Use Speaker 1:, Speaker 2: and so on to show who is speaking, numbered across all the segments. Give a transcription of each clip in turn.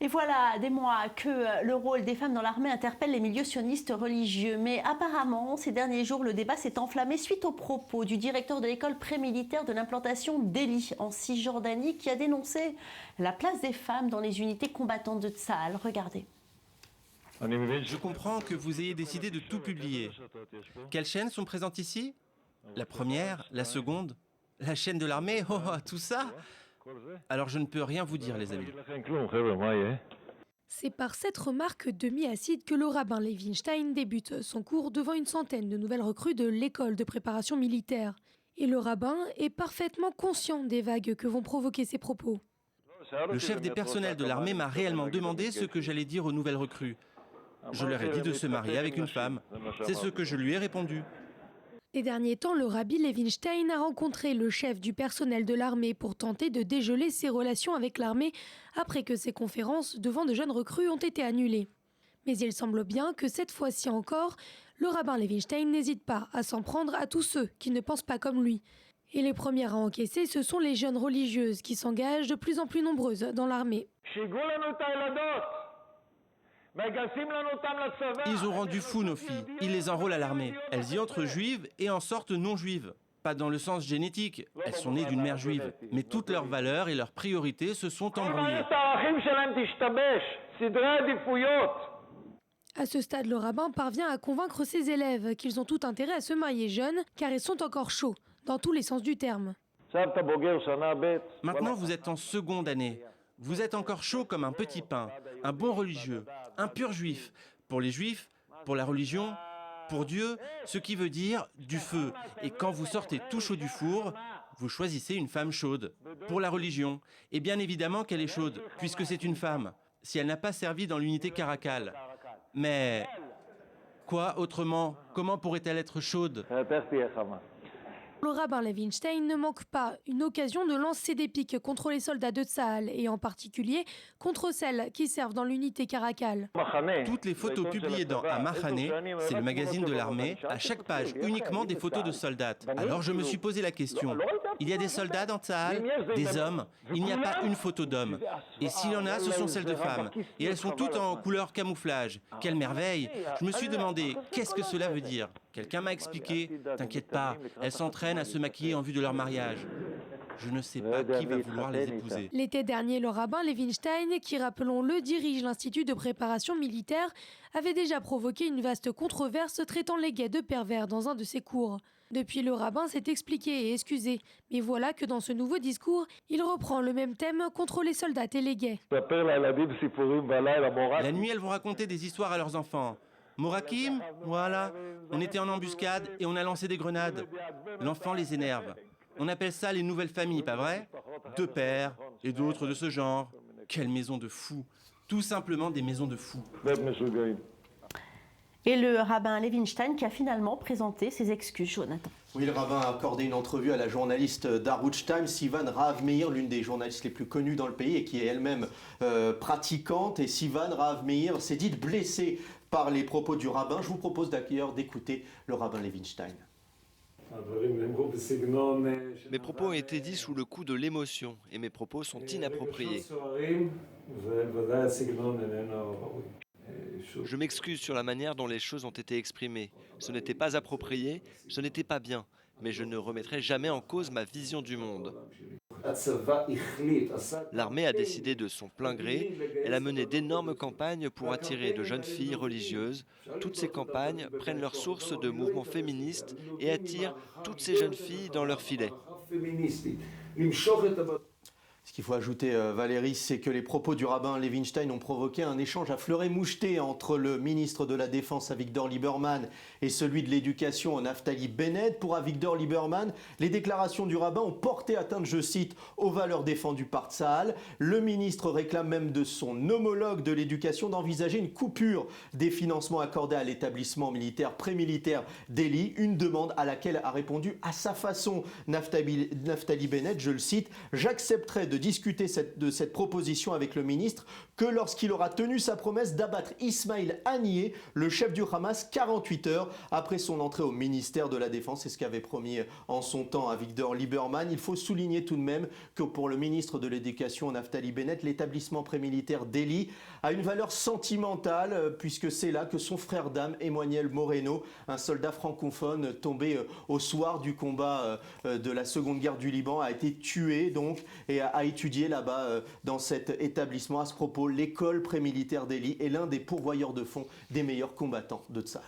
Speaker 1: Et voilà des mois que le rôle des femmes dans l'armée interpelle les milieux sionistes religieux. Mais apparemment, ces derniers jours, le débat s'est enflammé suite aux propos du directeur de l'école pré-militaire de l'implantation d'Eli en Cisjordanie qui a dénoncé la place des femmes dans les unités combattantes de Tsahal. Regardez.
Speaker 2: Je comprends que vous ayez décidé de tout publier. Quelles chaînes sont présentes ici? La première, la seconde, la chaîne de l'armée, oh, tout ça? Alors je ne peux rien vous dire, les amis.
Speaker 3: C'est par cette remarque demi-acide que le rabbin Levinstein débute son cours devant une centaine de nouvelles recrues de l'école de préparation militaire. Et le rabbin est parfaitement conscient des vagues que vont provoquer ces propos.
Speaker 2: Le chef des personnels de l'armée m'a réellement demandé ce que j'allais dire aux nouvelles recrues. Je leur ai dit de se marier avec une femme. C'est ce que je lui ai répondu.
Speaker 3: Ces derniers temps, le rabbi Levinstein a rencontré le chef du personnel de l'armée pour tenter de dégeler ses relations avec l'armée après que ses conférences devant de jeunes recrues ont été annulées. Mais il semble bien que cette fois-ci encore, le rabbin Levinstein n'hésite pas à s'en prendre à tous ceux qui ne pensent pas comme lui. Et les premières à encaisser, ce sont les jeunes religieuses qui s'engagent de plus en plus nombreuses dans l'armée.
Speaker 2: Ils ont rendu fous nos filles. Ils les enrôlent à l'armée. Elles y entrent juives et en sortent non juives. Pas dans le sens génétique. Elles sont nées d'une mère juive. Mais toutes leurs valeurs et leurs priorités se sont embrouillées.
Speaker 3: À ce stade, le rabbin parvient à convaincre ses élèves qu'ils ont tout intérêt à se marier jeunes car ils sont encore chauds, dans tous les sens du terme.
Speaker 2: Maintenant, vous êtes en seconde année. Vous êtes encore chaud comme un petit pain, un bon religieux, un pur juif. Pour les juifs, pour la religion, pour Dieu, ce qui veut dire du feu. Et quand vous sortez tout chaud du four, vous choisissez une femme chaude. Pour la religion, et bien évidemment qu'elle est chaude, puisque c'est une femme, si elle n'a pas servi dans l'unité Caracal. Mais quoi autrement? Comment pourrait-elle être chaude?
Speaker 3: Le rabbin Levinstein ne manque pas une occasion de lancer des piques contre les soldats de Tsahal et en particulier contre celles qui servent dans l'unité Caracal.
Speaker 2: Toutes les photos publiées dans Amachane, c'est le magazine de l'armée, à chaque page uniquement des photos de soldats. Alors je me suis posé la question, il y a des soldats dans Tsahal, des hommes, il n'y a pas une photo d'homme. Et s'il y en a, ce sont celles de femmes. Et elles sont toutes en couleur camouflage. Quelle merveille! Je me suis demandé, qu'est-ce que cela veut dire? Quelqu'un m'a expliqué, t'inquiète pas, elles s'entraînent à se maquiller en vue de leur mariage. Je ne sais pas qui va vouloir les épouser.
Speaker 3: L'été dernier, le rabbin Levinstein, qui rappelons-le dirige l'Institut de préparation militaire, avait déjà provoqué une vaste controverse traitant les gays de pervers dans un de ses cours. Depuis, le rabbin s'est expliqué et excusé. Mais voilà que dans ce nouveau discours, il reprend le même thème contre les soldats et les gays.
Speaker 2: La nuit, elles vont raconter des histoires à leurs enfants. Morakim, voilà, on était en embuscade et on a lancé des grenades. L'enfant les énerve. On appelle ça les nouvelles familles, pas vrai? Deux pères et d'autres de ce genre. Quelle maison de fous! Tout simplement des maisons de fous.
Speaker 1: Et le rabbin Levinstein qui a finalement présenté ses excuses, Jonathan.
Speaker 4: Oui, le rabbin a accordé une entrevue à la journaliste d'Arutz Times, Sivan Rahav-Meir, l'une des journalistes les plus connues dans le pays et qui est elle-même pratiquante. Et Sivan Rahav-Meir s'est dite blessée par les propos du rabbin. Je vous propose d'ailleurs d'écouter le rabbin Levinstein.
Speaker 5: Mes propos ont été dits sous le coup de l'émotion et mes propos sont inappropriés. Je m'excuse sur la manière dont les choses ont été exprimées. Ce n'était pas approprié, ce n'était pas bien, mais je ne remettrai jamais en cause ma vision du monde. L'armée a décidé de son plein gré. Elle a mené d'énormes campagnes pour attirer de jeunes filles religieuses. Toutes ces campagnes prennent leur source de mouvements féministes et attirent toutes ces jeunes filles dans leur filet.
Speaker 4: Ce qu'il faut ajouter, Valérie, c'est que les propos du rabbin Levinstein ont provoqué un échange à fleuret moucheté entre le ministre de la Défense, Avigdor Lieberman, et celui de l'Éducation, Naftali Bennett. Pour Avigdor Lieberman, les déclarations du rabbin ont porté atteinte, je cite, aux valeurs défendues par Tsahal. Le ministre réclame même de son homologue de l'Éducation d'envisager une coupure des financements accordés à l'établissement militaire pré-militaire d'Eli, une demande à laquelle a répondu à sa façon Naftali Bennett, je le cite, « J'accepterai de discuter de cette proposition avec le ministre que lorsqu'il aura tenu sa promesse d'abattre Ismail Haniyeh, le chef du Hamas, 48 heures après son entrée au ministère de la Défense. C'est ce qu'avait promis en son temps à Victor Lieberman. Il faut souligner tout de même que pour le ministre de l'Éducation, Naftali Bennett, l'établissement prémilitaire d'Eli a une valeur sentimentale puisque c'est là que son frère d'âme, Emmanuel Moreno, un soldat francophone tombé au soir du combat de la Seconde Guerre du Liban, a été tué donc et a étudié là-bas dans cet établissement. À ce propos, l'école prémilitaire d'Eli est l'un des pourvoyeurs de fonds des meilleurs combattants de Tsahal.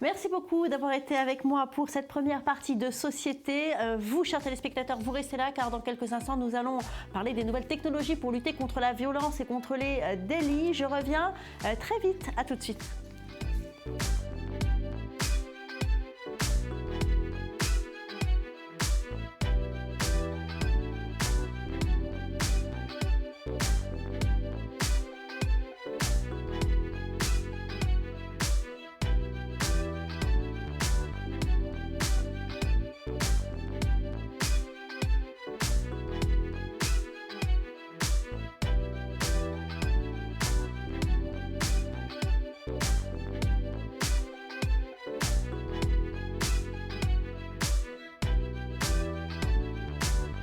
Speaker 1: Merci beaucoup d'avoir été avec moi pour cette première partie de Société. Vous, chers téléspectateurs, vous restez là car dans quelques instants, nous allons parler des nouvelles technologies pour lutter contre la violence et contre les délits. Je reviens très vite. À tout de suite.